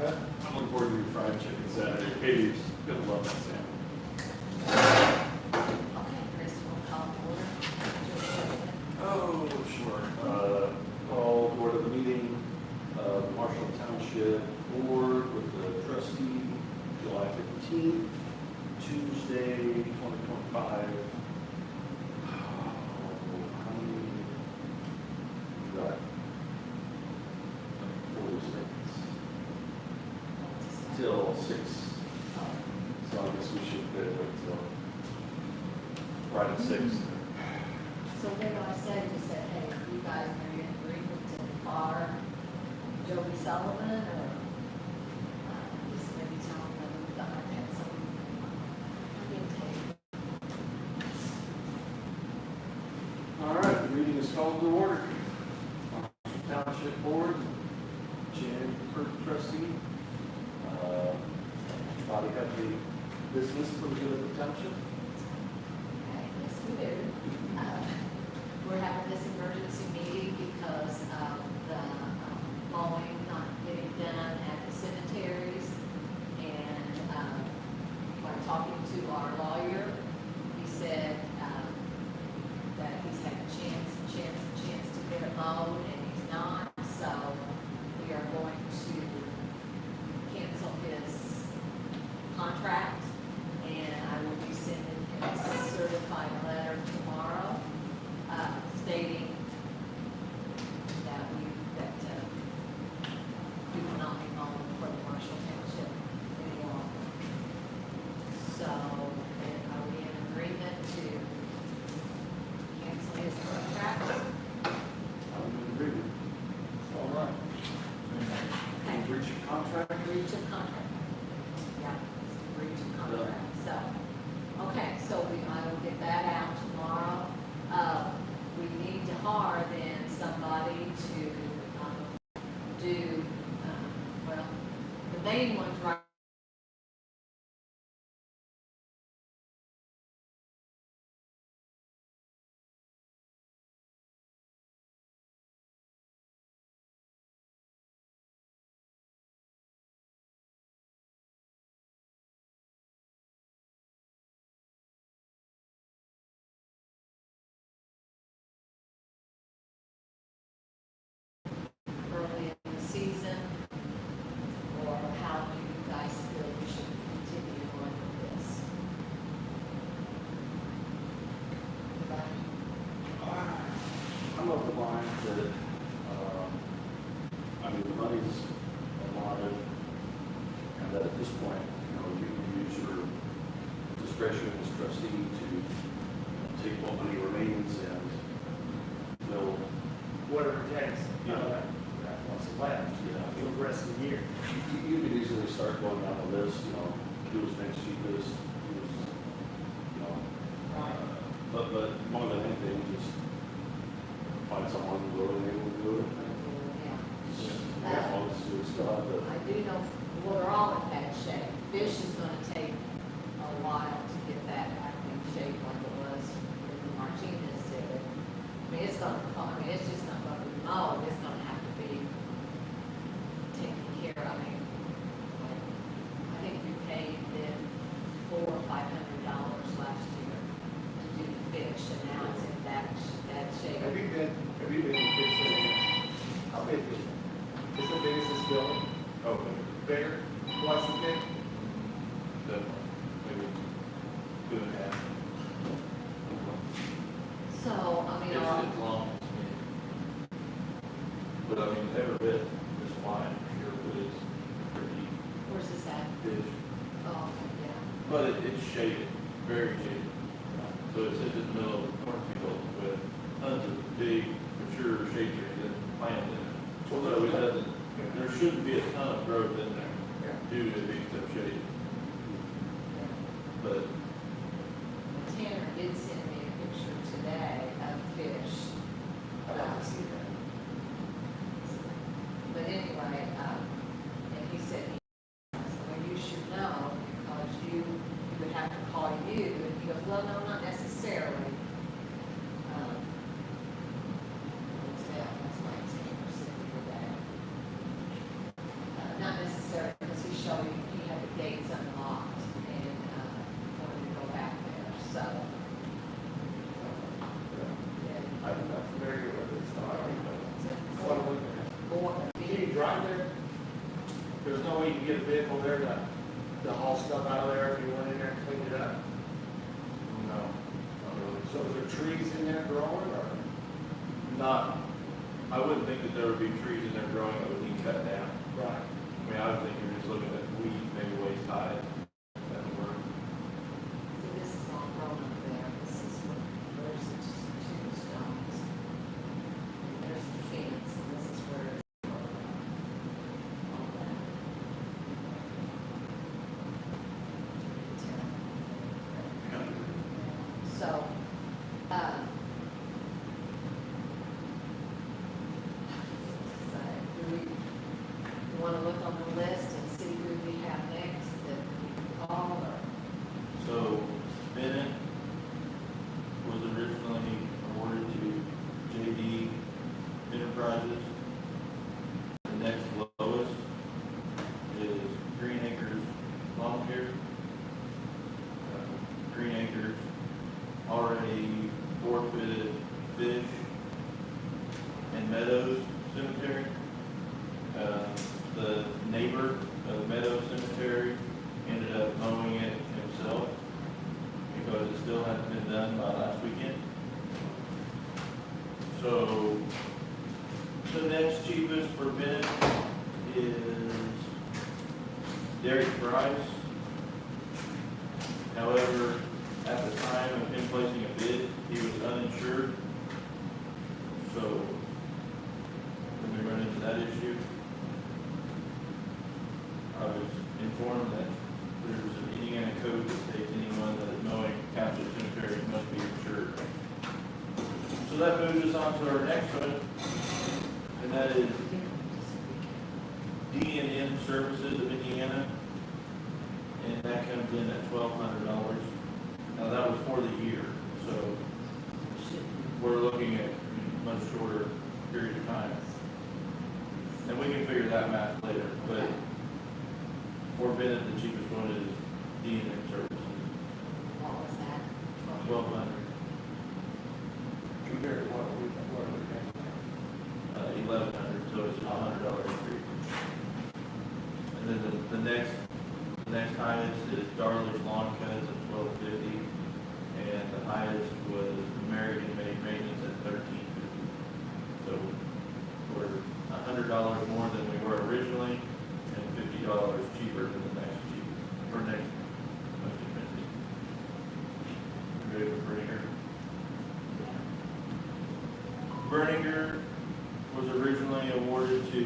I'm looking forward to your fried chicken Saturday. Katie's gonna love that salmon. Okay, Chris, we'll call to order. Oh, sure. Call to order the meeting of the Marshall Township Board with the trustee, July 15th, Tuesday, 2025. How many? We got 46 till 6. So I guess we should wait till right at 6. So what do I say? Just say, hey, you guys are in agreement to fire Joey Sullivan, or just maybe tell them that we've got had some intake. All right, the meeting is called to order. Township Board, Jan, trustee. Body have the business for the good of the township. Okay, yes, we do. We're having this emergency meeting because of the mowing not getting done at the cemeteries. And by talking to our lawyer, he said that he's had a chance to get it mowed, and he's not. So we are going to cancel his contract, and I will be sending him a certified letter tomorrow, stating that we will not be mowing for the Marshall Township any longer. So, are we in agreement to cancel his contract? I'm in agreement. All right. Okay. Breach of contract? Breach of contract. Yeah, it's a breach of contract. So, okay, so I will get that out tomorrow. We need to hire then somebody to do, well, the main one's right. Early in the season, or how do you guys feel we should continue on with this? I'm of the mind that, the money's allotted, and that at this point, you can use your discretion as trustee to take what money remains and fill. Whatever it takes, Yeah. what's left, for the rest of the year. You could easily start going down the list, who was next cheapest, who was, but more than anything, just find someone who's willing and able to do it. Yeah. As long as you still have the. I do know, well, they're all in bad shape. Fish is gonna take a while to get that back in shape like it was when the Martinez did it. It's just not gonna be mowed, it's gonna have to be taken care of. I think we paid them $400 or $500 last year to do the fish, and now it's in that shape. Have you been in Fitz? How big is it? Is it big as this building? Okay. Bigger? Twice as big? Definitely. Maybe 2.5. So, It's long, but every bit is fine, sure, but it's pretty where's this at? fish. Oh, yeah. But it's shaded, very shaded. So it sits in the middle of a cornfield with tons of big, mature shade trees and planted in it. So it doesn't, there shouldn't be a ton of growth in there due to it being so shaded. But Tanner did send me a picture today of fish. I'd like to see that. But anyway, and he said, well, you should know, because you would have to call you, and he goes, well, no, not necessarily. That's why it's 10% of your day. Not necessarily you can get a vehicle there to haul stuff out of there if you went in there and cleaned it up? No, not really. So is there trees in there growing or? Not, I wouldn't think that there would be trees in there growing that would need cut down. Right. I mean, I would think you're just looking at weeds, maybe waist high. That would work. So this is all grown up there, this is what, there's the tombstones. And there's the fence, and this is where it's grown up. All that. So, so do we want to look on the list and see who we have next that we can call or? So Bennett was originally awarded to JD Enterprises. The next lowest is Green Acres Lawn Care. Green Acres already forfeited Fish and Meadows Cemetery. The neighbor of Meadows Cemetery ended up mowing it himself because it still hadn't been done by last weekend. So the next cheapest for Bennett is Derek Price. However, at the time of him placing a bid, he was uninsured. So when we run into that issue, I was informed that there's an Indiana code that states anyone that is mowing township cemeteries must be insured. So that moves us on to our next one, and that is D&M Services of Indiana, and that comes in at $1,200. Now that was for the year, so we're looking at a much shorter period of time. And we can figure that math later, but for Bennett, the cheapest one is D&M Services, What was that? $1,200. Compared to what are we paying? $1,100, so it's a $100 increase. And then the next highest is Darler's Lawn Cuts at $1,250, and the highest was American Made Maintenance at $1,350. So we're $100 more than we were originally, and $50 cheaper than the next cheapest, or next most expensive. You ready for Berninger? Berninger was originally awarded to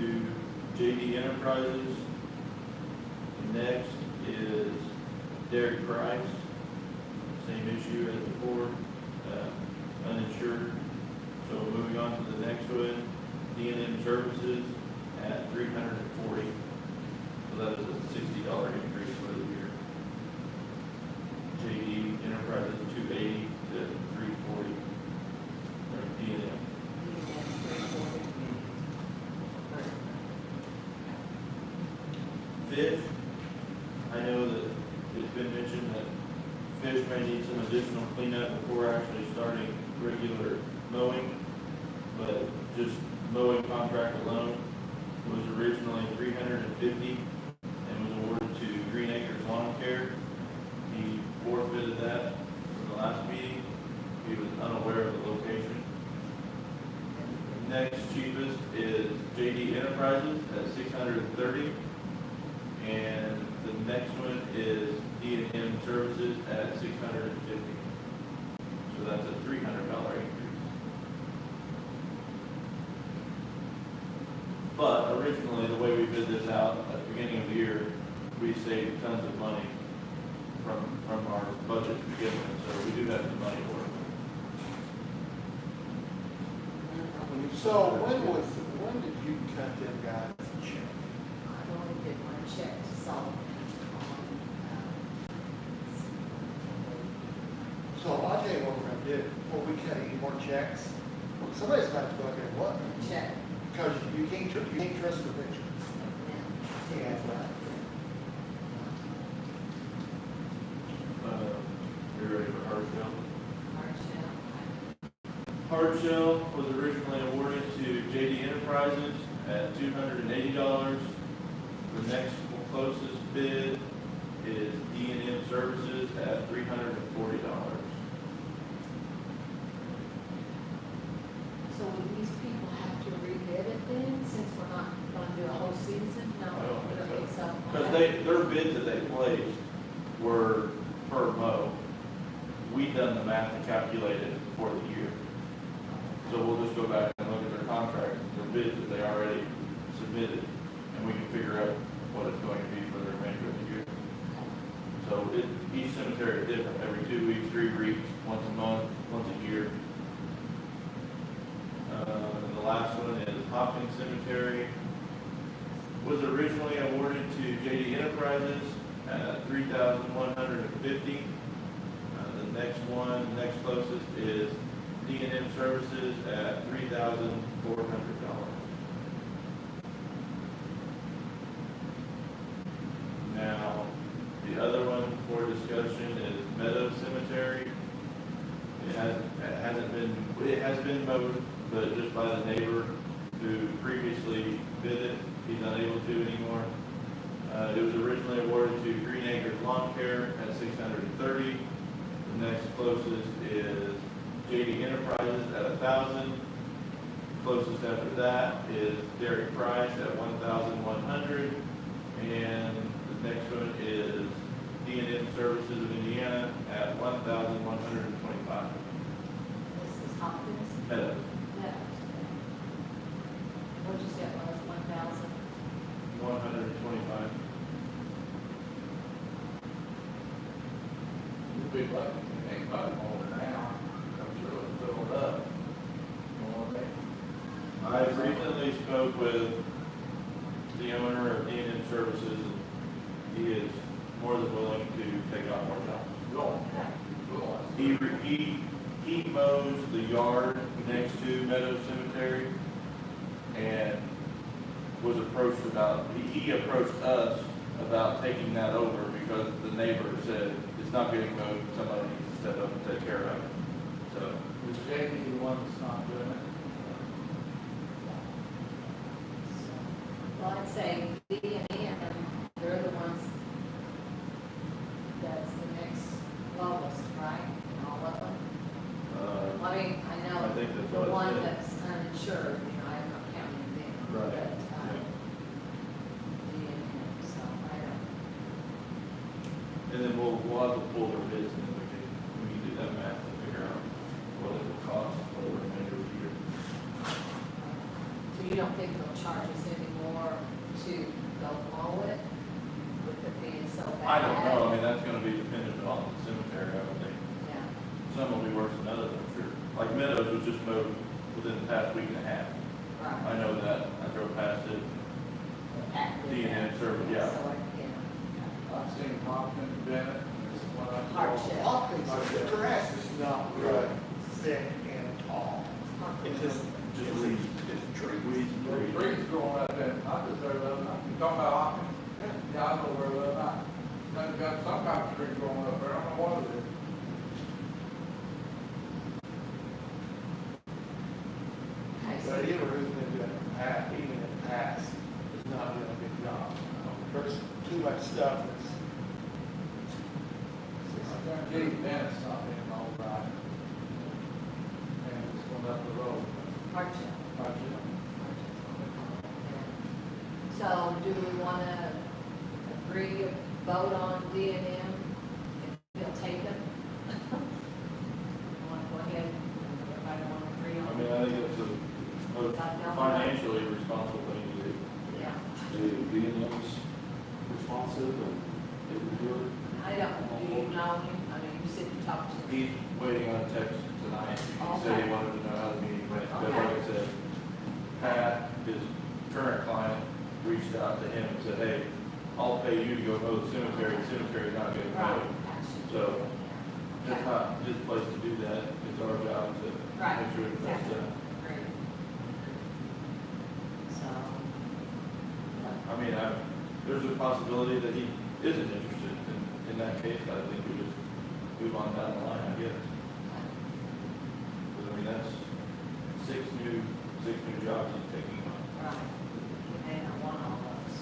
JD Enterprises. Next is Derek Price, same issue as before, uninsured. So moving on to the next one, D&M Services at $340. So that is a $60 increase for the year. JD Enterprises $280 to $340. Or D&M. Fish, I know that it's been mentioned that Fish may need some additional cleanup before actually starting regular mowing, but just mowing contract alone was originally $350 and was awarded to Green Acres Lawn Care. He forfeited that from the last meeting. He was unaware of the location. Next cheapest is JD Enterprises at $630. And the next one is D&M Services at $650. So that's a $300 increase. But originally, the way we bid this out at the beginning of the year, we saved tons of money from our budget to begin with, so we do have the money for it. So when did you cut them guys a check? I've only did one check to Sullivan So I'll tell you what we're gonna do, before we cut any more checks, somebody's got to look at what, check. because you can't trust the picture. Yeah, that's right. You ready for hard shell? Hardshell. Hard shell was originally awarded to JD Enterprises at $280. The next closest bid is D&M Services at $340. So would these people have to rebid it then, since we're not gonna do a whole season? No. I don't think Okay, so. so. Because their bids that they placed were per mow. We done the math and calculated for the year. So we'll just go back and look at their contracts, their bids that they already submitted, and we can figure out what it's going to be for the remainder of the year. So each cemetery is different, every 2 weeks, 3 weeks, once a month, once a year. And the last one is Hopkins Cemetery. Was originally awarded to JD Enterprises at $3,150. The next closest is D&M Services at $3,400. Now, the other one for discussion is Meadow Cemetery. It has been mowed, but just by the neighbor who previously bid it, he's unable to anymore. It was originally awarded to Green Acres Lawn Care at $630. The next closest is JD Enterprises at $1,000. Closest after that is Derek Price at $1,100. And the next one is D&M Services of Indiana at $1,125. This is Hopkins? Meadows. No. What'd you say it was, 1,000? 125. You'd be lucky if anybody over now, I'm sure it'll fill it up. You know what I mean? I recently spoke with the owner of D&M Services, and he is more than willing to take on more jobs. Go on. He mows the yard next to Meadow Cemetery, and was approached about, he approached us about taking that over because the neighbor said it's not getting mowed, somebody needs to step up and take care of it. So, Was JD the one that's not doing it? Well, I'd say D&M, they're the ones that's the next lowest, right, in all of them? I mean, I I know think that's the what it one said. that's uninsured, you know, I'm not counting them. Right. But, D&M, so I don't, and then we'll have to pull their bids, and then we can do that math and figure out what it will cost for the remainder of the year. so you don't think they'll charge us any more to go mow it with it being so bad? I don't know, I mean, that's gonna be dependent on the cemetery, I would think. Yeah, Some will be worse than others, I'm sure. Like Meadows was just mowed within the past week and a half. right. I know that, I drove past it. Active, D&M service, yeah. So, yeah. I've seen Hopkins, Bennett, and this is what I. Hardship. Hopkins, the grass is not really thick and tall. It just, Just it's weeds. it's trees. Weeds, The trees. trees growing out there, I was there the other night, you talking about Hopkins? Yeah, I know where the other night. Then you got some kind of tree growing up there, I don't know what it is. Okay, so But either who's been doing it in the past, even in the past, is not doing a good job. There's too much stuff that's. I guarantee Bennett's not being all right. And it's going up the road. hardship. Hardship. So do we want to agree, vote on D&M if they'll take it? Want to go ahead, everybody want to agree I on mean, it? I think it's a most financially responsible thing to do. Yeah, D&M's responsive and they can do it. I don't, do you know him? I mean, you said you talked to him. He's waiting on a text tonight. He said he wanted to know how the meeting went, but like I said, Pat, his current client, reached out to him and said, hey, I'll pay you to go mow the cemetery's not getting Right. mowed. So, it's not his place to do that, it's our job to Right. make sure that that's done. Great. So, I mean, there's a possibility that he isn't interested in that case, I think we just move on down the line, I guess. Because, I mean, that's six new jobs he's taking on. right, you may not want all those.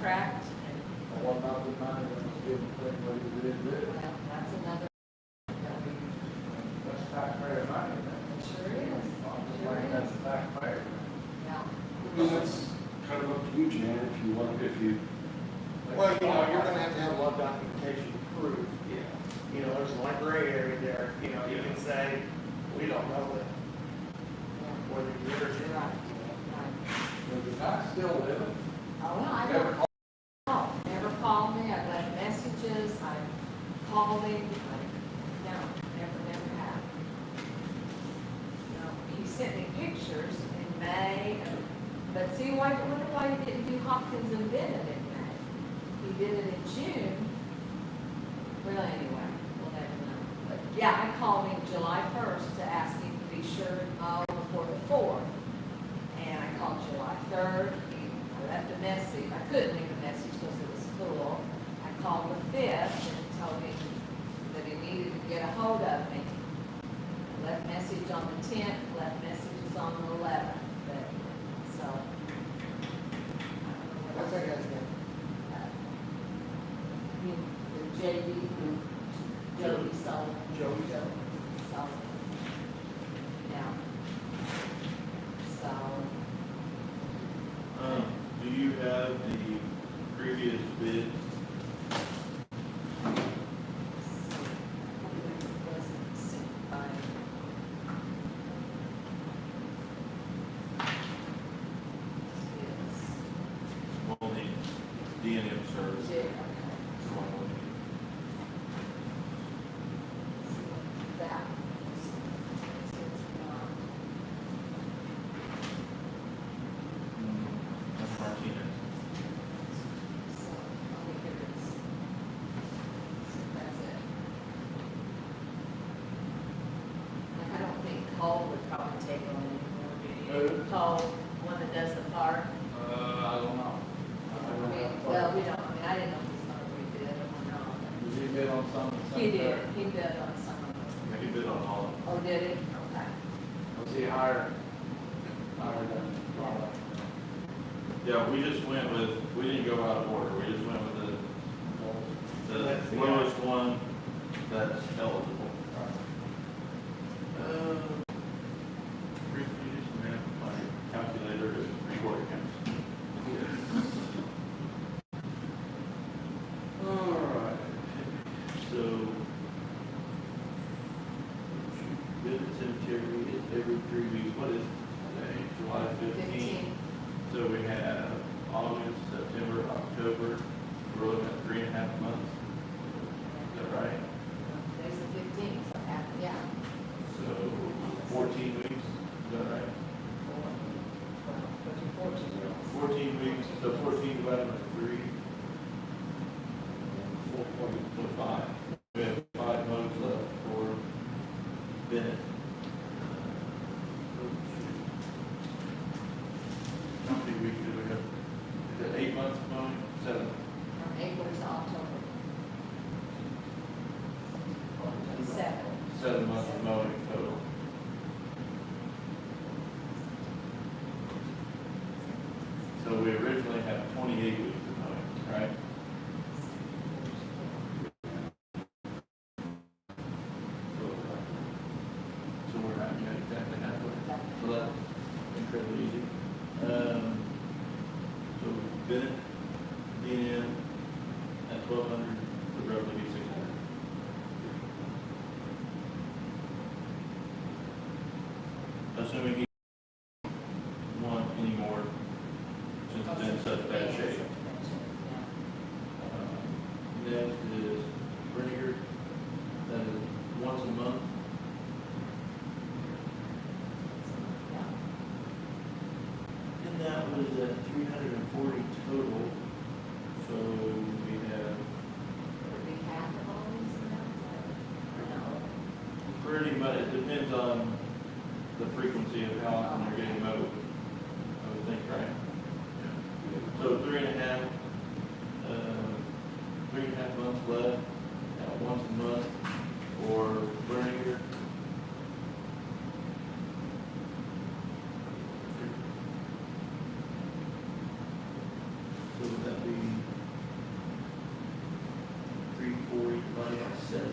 contract, and, What about the money that was given to him, what he did with it? well, that's another, That's taxpayer money, man. it sure is, sure That's is. taxpayer. Yeah. Well, that's kind of up to you, Jan, if you want, if you, Well, you know, you're gonna have to have a lot of documentation to prove. Yeah. You know, there's a lot of gray area there, you know, you can say, we don't know that, whether you did or You're did right, not. right. Does the guy still living? Oh, well, I Never don't, no, never called me, I've left messages, I called him, no, never have. No, he sent me pictures in May, but see, why, I wonder why he didn't do Hopkins and Bennett in May? He did it in June. Well, anyway, we'll never know. But yeah, I called him July 1st to ask him to be sure to mow before the 4th. And I called July 3rd, I left a message, I couldn't leave a message because it was full. I called the 5th and told him that he needed to get a hold of me. I left message on the 10th, left messages on the 11th, but, so. What's that guy's name? The JD, Jody Sullivan. Jody. Sullivan. Yeah. So, Do you have the previous bid? wasn't sent by. Yes. We'll need D&M service. Yeah, okay. So we'll need- That. That's Martinez. So, I think it is. That's it. Like, I don't think Cole would probably take on anymore, do you? Who? Cole, one that does the park. I don't know. Well, we don't, I mean, I didn't know if he's gonna rebid them or not. Did he bid on some of the He cemetery? did, he bid on some of them. Yeah, he bid on all of them. Oh, did he? Okay. Was he hired? Hired than, Yeah, we just went with, we didn't go out of order, we just went with That's the the lowest one that's eligible. Recently, just man, my calculator is recording accounts. All right, so bid at cemetery is every 3 weeks. What is today? July 15th. So we have August, September, October. We're looking at 3.5 months. Is that right? Today's the 15th, so half, yeah. So 14 weeks. Is that right? 14 weeks. So 14 divided by 3. 4.5. We have 5 months left for Bennett. How many weeks do we have? Is it 8 months of mowing? 7? From April to October. 7. 7 months of mowing total. So we originally had 28 weeks of mowing, right? So we're not yet exactly halfway. So that's incredibly easy. So Bennett, D&M at 1,200 would roughly be 600. Assuming he want any more, since it's in such bad shape. Next is Brinninger, that is once a month. And that was at 340 total, so we have Would be half of all these amounts? pretty much, it depends on the frequency of how often they're getting mowed, I would think, right? So 3.5 months left, once a month, or Brinninger. So would that be 340 divided by 7.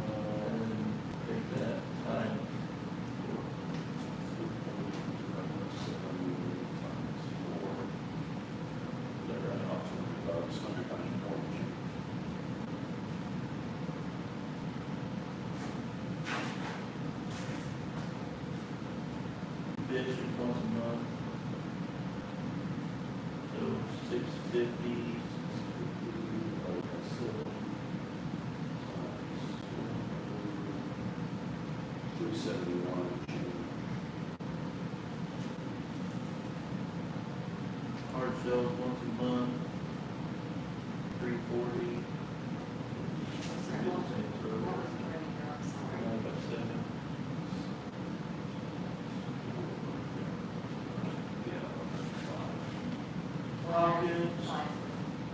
And then take that times 4. Is that right? $100 $100. fish is once a month. So 650. $371. Hard shells once a month. 340. Sorry, what was the remainder? I'm sorry. Divided by 7. Pockets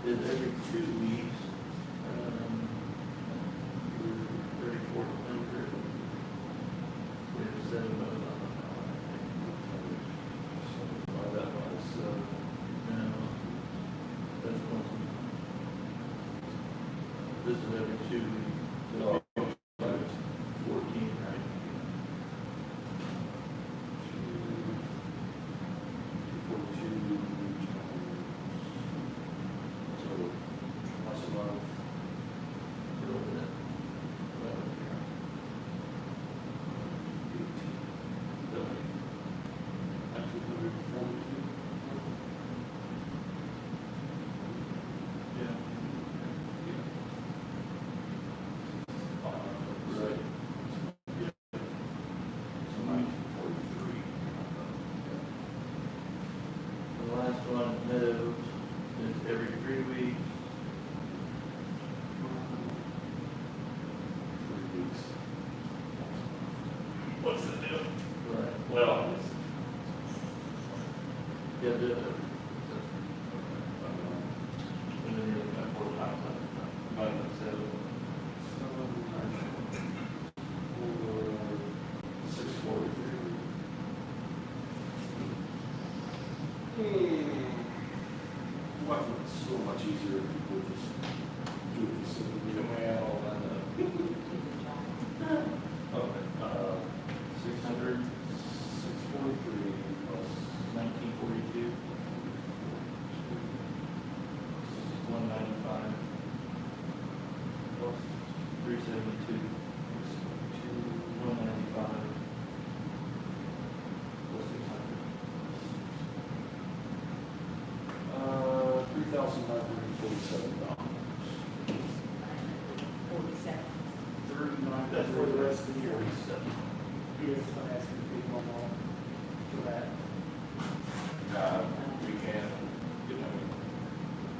is every 2 weeks. 3,400. We have 7 of them. Divide that by 7. Now, that's once a month. This is every 2 weeks. So, 14, right? 242. So once a month. Put over that. Right over here. 242. Yeah. Right. So 1943. The last one, meadows, is every 3 weeks. 3 weeks. What's the deal? Right. Well. Yeah, do it. And then you're looking at 4 times that. Divided by 7. 643. Well, it's so much easier if people just do it simply. Can we add all that up? Okay. 600, 643 plus 1942, 195, plus 372, 195, plus 600. $3,947. 47. 39, that's for the rest of the year. 47. He is gonna ask you to be one more for that. We can,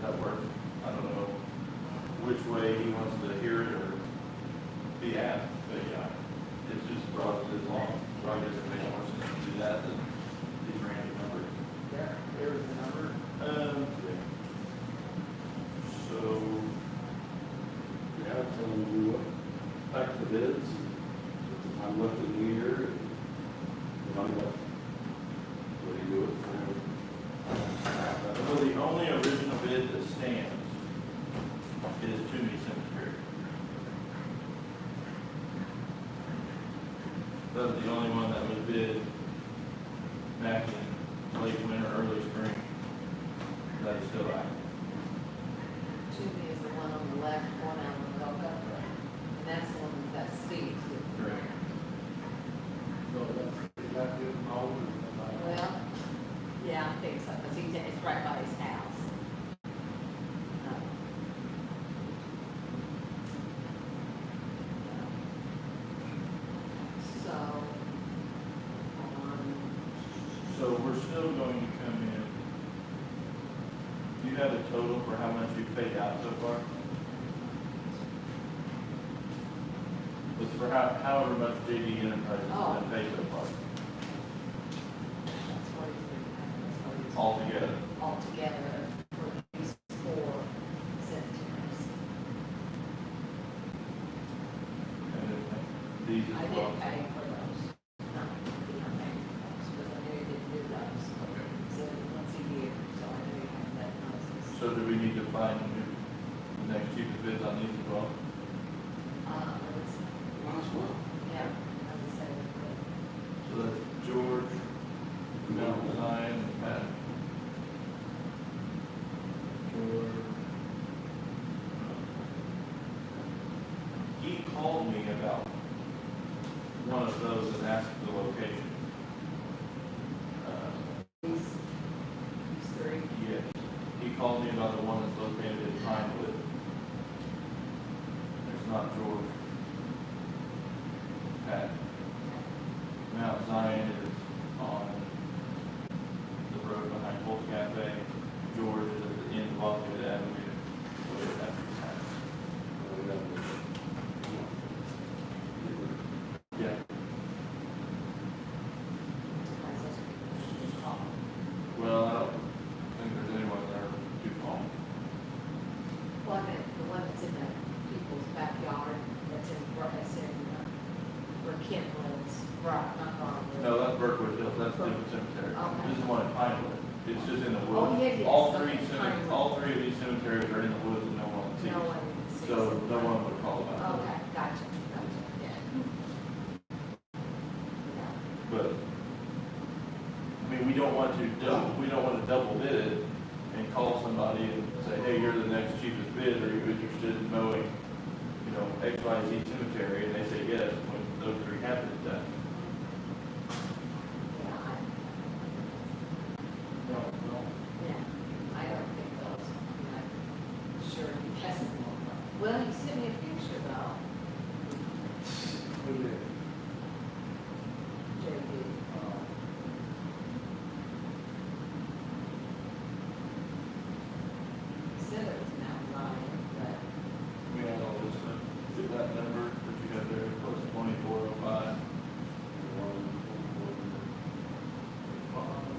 that works. I don't know which way he wants to hear it or be asked, but yeah, it's just broad as long. So I guess it makes more sense to do that than these random numbers. Yeah, there's the number. So, Yeah, tell them we went back to the bids, put the time left in the year, and the money left. What do you do it for? well, the only original bid that stands is Toomey Cemetery. That's the only one that was bid back in late winter, early spring. That is still active. Toomey is the one on the left, one out on the Boca. And that's the one with that steep. Correct. So that's, you got to do them all. Well, yeah, I think so, because it's right by his house. So, So we're still going to come in. Do you have a total for how much you've paid out so far? It's for however much JD Enterprises has been paid so far, that's what he's been, that's what he's. altogether. Altogether for these 4 cemeteries. And these I as well. didn't pay for those. No, he didn't pay for those, because I knew he didn't do those. Okay. So once a year, so I knew he had that So do we need to find the next cheapest bids on these as well? I would say, Might as well. yeah, I would say we could. So that's George, Mount Zion, and Pat. George. He called me about one of those and asked the location. These three. Yes, he called me about the one that's located in Pinewood. It's not George. Pat. Mount Zion is on the road behind Polk Cafe. George is at the end of Lafayette Avenue. So it has to be Pat. Yeah. Well, I don't think there's anyone there too calm. Well, the one that's in the people's backyard, that's in, where Ken lives, right, not Garland. No, that's Berkwood Hills, that's different cemetery. Okay. This is one in Pinewood. It's just in the woods. Oh, yeah, yes, All okay, Pinewood. all three of these cemeteries are in the woods and no one sees. No one sees So it. no one would call about it. Okay, gotcha, yeah. Yeah. But, I mean, we don't want to double bid it and call somebody and say, hey, you're the next cheapest bid, are you interested in mowing, you know, XYZ cemetery, and they say yes, when those three have it done. No, no. Yeah, I don't think those, I'm sure he hasn't. Well, he sent me a picture though, Who did? JD. He said it was Mount Zion, but We had all this, get that number that you got there, plus 2405,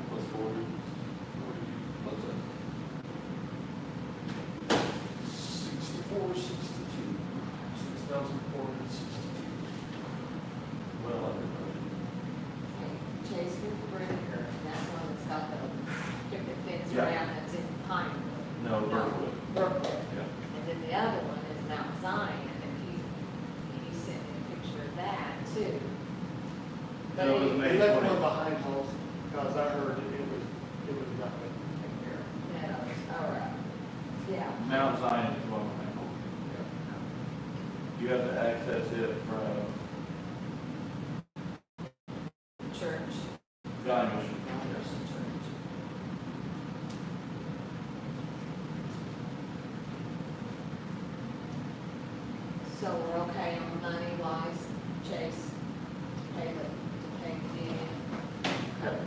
plus 40, what's that? 64, 62, 6,462. Well, everybody. Chase Bridger, that's one that's got the picket fence Yeah. around that's in Pinewood. No, Berkwood. Brookwood. Yeah. And then the other one is Mount Zion, and he sent me a picture of that too. But No, it was he- May They left 20. one behind holes, because I heard it was nothing. Meadows, all right, yeah. Mount Zion is one of them. You have to access it from Church. Zion Mission. Church. So we're okay on the money wise, Chase, to pay the fee? Okay.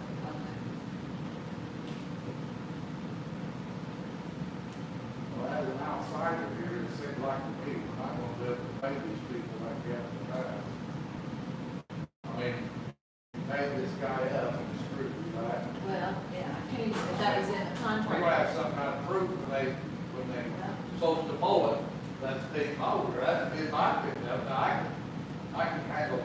Well, as an outsider here, it seems like to me, we're not gonna be able to pay these people like we have in the past. I mean, pay this guy up and screw you, right? Well, yeah, I can't, if that was in the We're contract. gonna have some kind of proof when they supposed to mow it, that's being mowed, or that's in my opinion. Now, I can handle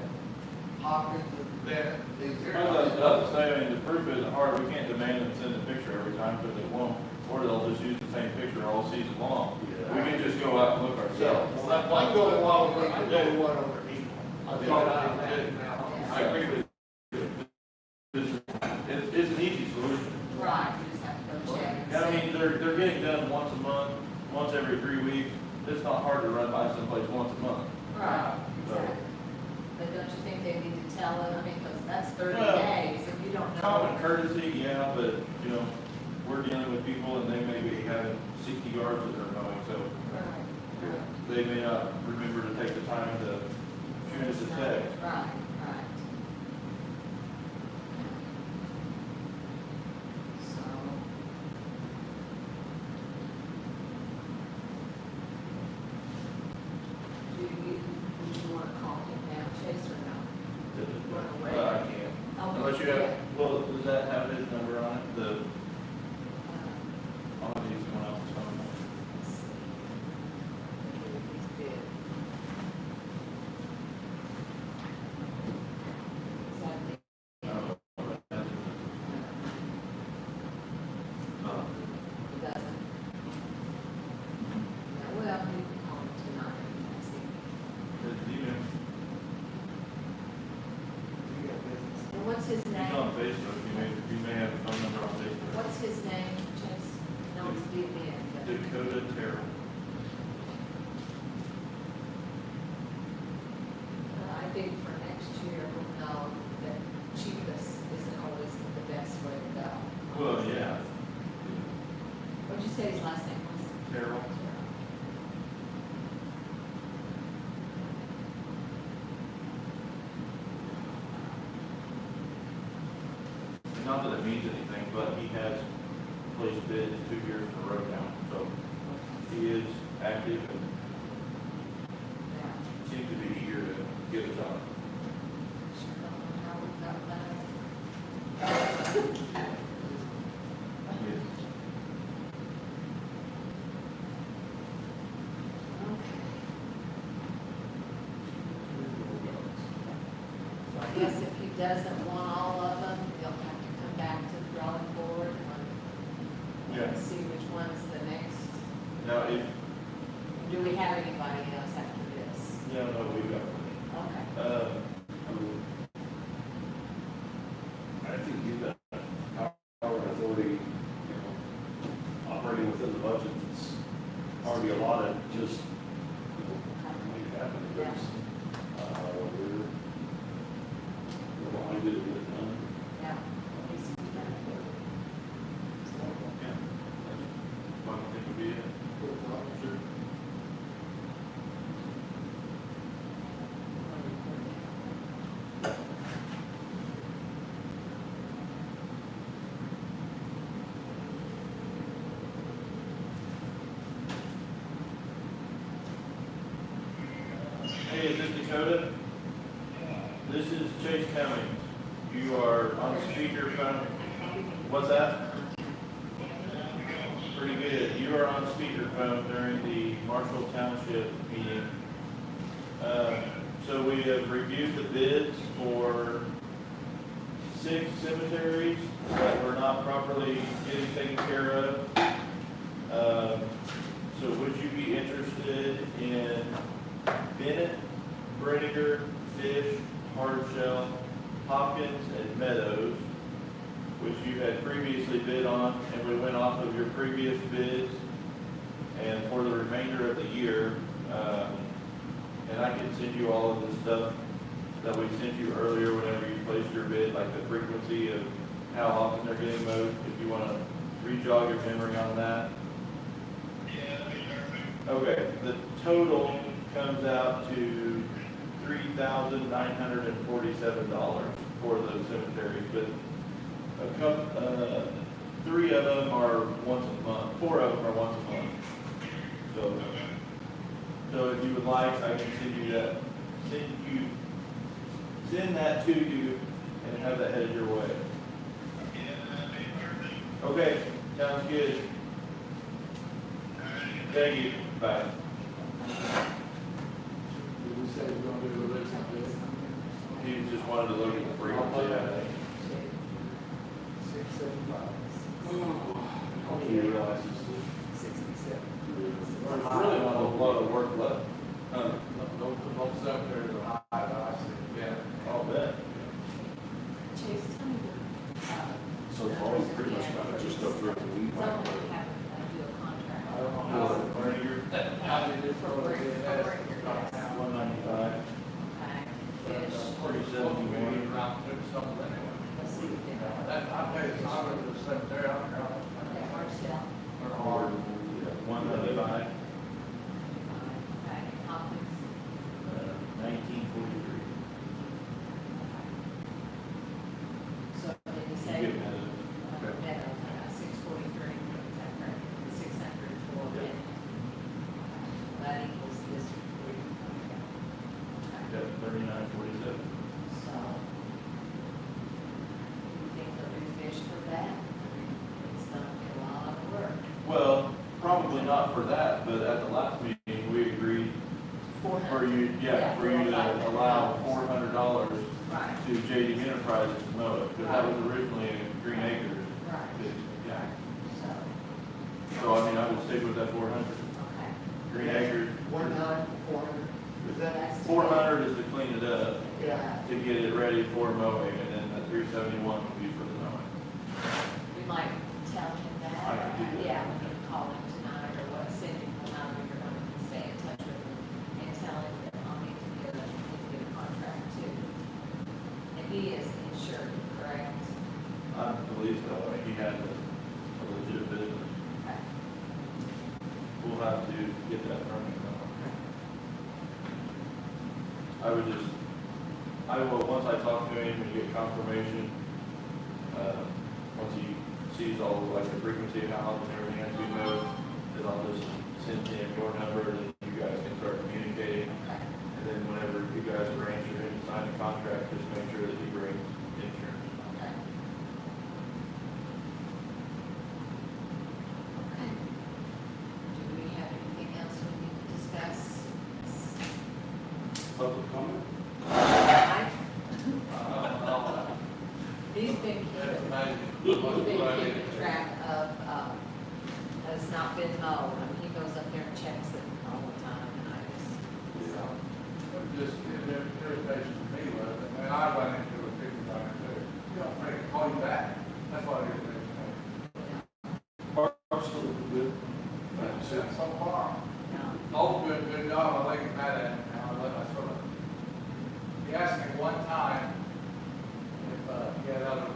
Hopkins and Bennett, these here. I was about to say, I mean, the proof isn't hard, we can't demand them send a picture every time, because they won't, or they'll just use the same picture all season long. We can just go out and look ourselves. Well, I go to one, I go to one over equal. I'll That's tell all you I that. did now. I agree with you. It's an easy solution. Right, you just have to go check. and Yeah, I see. mean, they're getting done once a month, once every 3 weeks. It's not hard to run by someplace once a month. Right, So- exactly. But don't you think they need to tell it, I mean, because that's 30 Well, days, and you don't know. Common courtesy, yeah, but, you know, we're dealing with people and they may be having 60 yards that they're mowing, so Right, right. they may not remember to take the time to shoot us a text. Right, right. So. Do you want to call him now, Chase, or no? Well, I can't. Okay, Unless you yeah. have, well, does that have his number on it? The, Uh, I'll use someone else's phone. let's see. If he's bid. Dakota Terrell. I think for next year, we'll know that cheapest isn't always the best way to go. Well, yeah. What'd you say his last name was? Terrell. Not that it means anything, but he has placed bids 2 years in a row now, so he is active and Yeah. seems to be eager to get it done. How we got that. So I guess if he doesn't want all of them, he'll have to come back to the drawing board Yeah. and see which one's the next. Now, if, Do we have anybody else after this? no, we've got one. Okay. I think you've got power and authority, you know, operating within the budget that's already allotted, just, you know, make it happen, because, we're behind it, and it's done. Yeah. At least we got it. Yeah. One thing would be it. Sure. Hey, is this Dakota? This is Chase Cummings. You are on speakerphone. What's that? Pretty good. You are on speakerphone during the Marshall Township meeting. So we have reviewed the bids for 6 cemeteries that were not properly getting taken care of. So would you be interested in Bennett, Bridiger, Fish, Hardshell, Hopkins, and Meadows, which you had previously bid on, and we went off of your previous bids, and for the remainder of the year, and I can send you all of the stuff that we sent you earlier whenever you placed your bid, like the frequency of how often they're getting mowed, if you want to re-jog your memory on that. Okay, the total comes out to $3,947 for those cemeteries, but a couple, 3 of them are once a month, 4 of them are once a month. So if you would like, I can send that to you and have that headed your way. Okay, sounds good. Thank you. Bye. Did we say we're gonna do the list of this? He just wanted to look at the frequency, I think. 675. How can you realize it's 67. there's really not a lot of work left? Those cemeteries are high, I see, yeah. I'll bet. Chase, tell me the, So it's always pretty much about just go through the weed someone whacker. would have to do a contract. I don't know how, Bridiger, how they just throw it in there. 195. Okay. Fish, $371. Something anyway. let's see if they know. I'll tell you, it's not in the cemetery, I don't know. Okay, Hardshell. They're hard. 195. Okay, Hopkins. 1943. So did you You say? get that. Meadows, 643, is that correct? 604 Yeah. Bennett. That equals this. Got 3947. So, you think they'll do Fish for that? It's gonna be a lot of work. Well, probably not for that, but at the last meeting, we agreed for you, for you to allow $400 Right, to JD Enterprises to mow it, because that was originally a Green Acres. right, bid. Yeah. so, So, I mean, I would stick with that 400. okay. Green Acres, 400. Is that? That's the- 400 is to clean it up, Yeah, to get it ready for mowing, and then the 371 would be for the mowing. we might tell him that. I could do that. Yeah, we can call him tonight or what, have to get that from him. I will, once I talk to him and get confirmation, once he sees all, like, the frequency of how often everything has to be moved, then I'll just send him your number, and you guys can start communicating. And then whenever you guys arrange for him to sign a contract, just make sure that he brings insurance. Okay. Okay. Do we have anything else we need to discuss? Public comment? Mike? Uh, He's been That's keeping, amazing. he's been keeping track of, has not been mowed. I mean, he goes up there and checks it all the time, and I just, Just irritation to me was, and I run into a big guy too. You know, Frank, call you back. That's what it is. Parks still look good. So far. no. Oh, good job. I like it mad at him now. I let my sort of. He asked me one time if he had other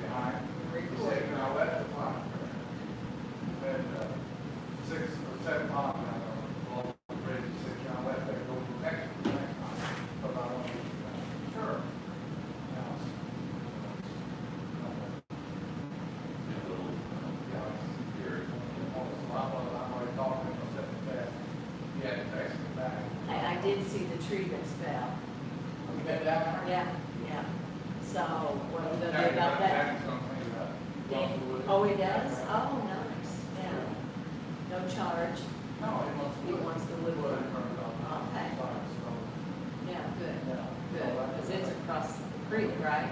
behind. He said, "Can I let the fly?" And 6 or 7 miles an hour along the bridge. He said, "Can I let that go next time?" But I want to. Sure. Now, I'm already talking to him. I said, "Fast." He had to text me back. I did see the tree that's fell. You been down there? Yeah, yeah. So what are we gonna do about that? Oh, he does? Oh, nice, yeah. No charge. No, He wants the wood. Okay. Yeah, good, good, because it's across the creek, right?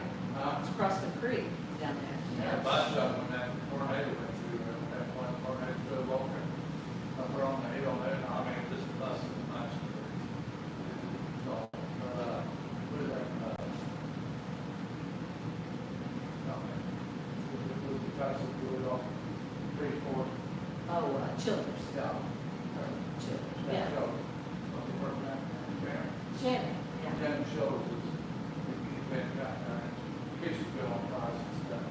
It's across the creek down there. Yeah, bus up when that tornado went through, that one tornado through Walker. Up there on the hill there, I mean, just bus is much. So, what is that? Because of the off, 3, 4. Oh, Childers. Yeah. Childers, yeah. Yeah. Shannon, yeah. Jen shows us, he's been got, kitchen's been on price and stuff.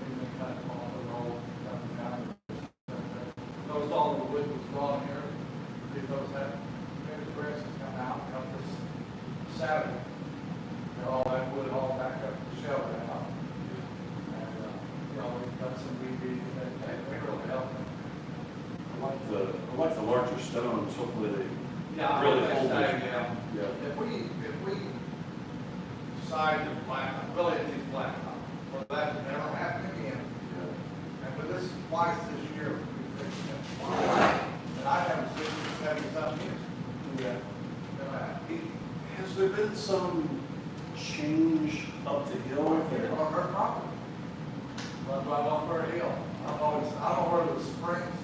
He's been kind of on the roll, coming down. Noticed all the wood was gone here, because that, maybe the grass has come out, come this Saturday. And all that wood all back up the shelf now. And, you know, we've got some BB, and they really help. I like the larger stones, hopefully they Yeah, really really hold stay it. down. Yeah. If we decide to really these blacktop, well, that never happened again. And with this twice this year, we fixed it twice. And I have 60, 70 something years. Yeah. Never happened. Has there been some change up the hill there? On her property. Right off her hill. I don't know where the springs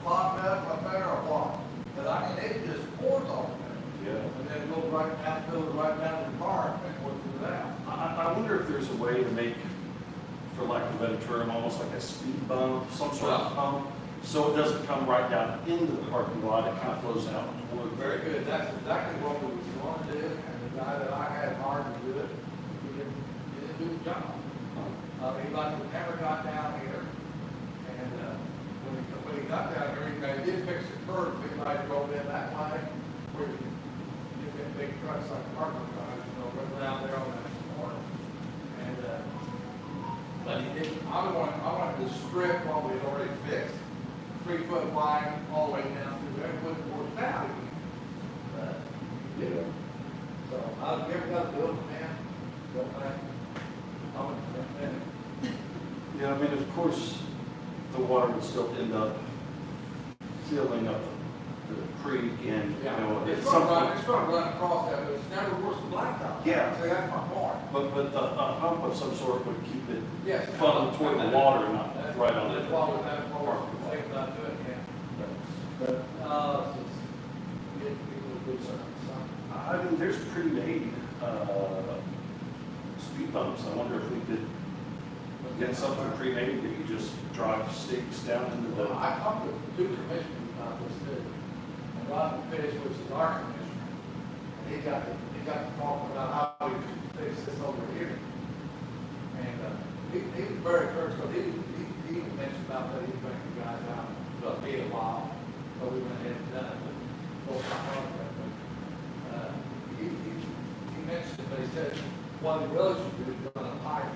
clogged up there or what. But I mean, it just pours off there. Yeah. And then it goes right down, goes right down to the park and goes through that. I wonder if there's a way to make, for lack of a better term, almost like a speed bump, some sort of pump, so it doesn't come right down into the parking lot, it kind of flows out toward. Very good, that's exactly what we was going to do, and the guy that I had hired to do it, he didn't do the job. He never got down here, and, when he got down here, they did fix the curb, anybody drove in that way, where you get big trucks like parking cars, run down there on that corner. And, but he didn't, I wanted to strip what we had already fixed, 3 foot wide, all the way down through there, wouldn't work out again. Yeah. So, I'll give it up to him, man, don't mind. Yeah, I mean, of course, the water would still end up filling up the creek and, you know, It's at some gonna point. run across that, but it's never worse than blacktop. Yeah. See, that's my point. But a pump of some sort would keep it Yes. funneled toward the water, not That's right on the That's why we're parking lot. thinking about doing it, yeah. But, it's good service. I mean, there's pre-made, speed bumps. I wonder if we could get something pre-made that you just drive stakes down into the. I talked to 2 commissioners about this too. And Robin Fish, which is our commissioner, and he got to talking about how we could fix this over here. And, he was very encouraged, because he mentioned about that, he bring the guys out, but he be a while, but we went ahead and done it. But, he mentioned, but he said, what he really should do is run a pipe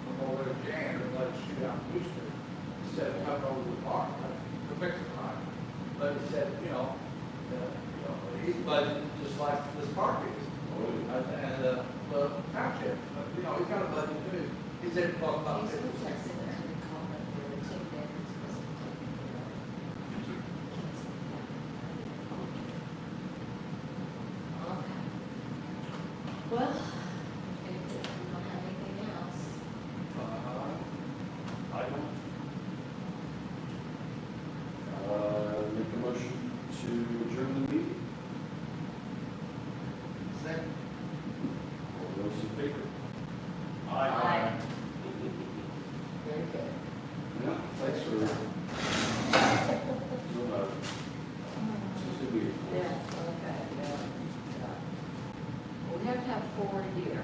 from over to Jan and let it shoot out Houston, instead of coming over to the park, to fix the pipe. But he said, he's budgeting just like this park is. And, the township, he's got a budget too. He said, well, about These 50%. are just in there, we call them for the 10 bedrooms, supposed to take care of. Okay. Well, if you don't have anything else, I don't. Make a motion to adjourn the meeting. Second. All those in favor? Aye. Very good. Yeah, thanks for. Seems to be. Yes, okay, yeah. Well, we have to have 4 here.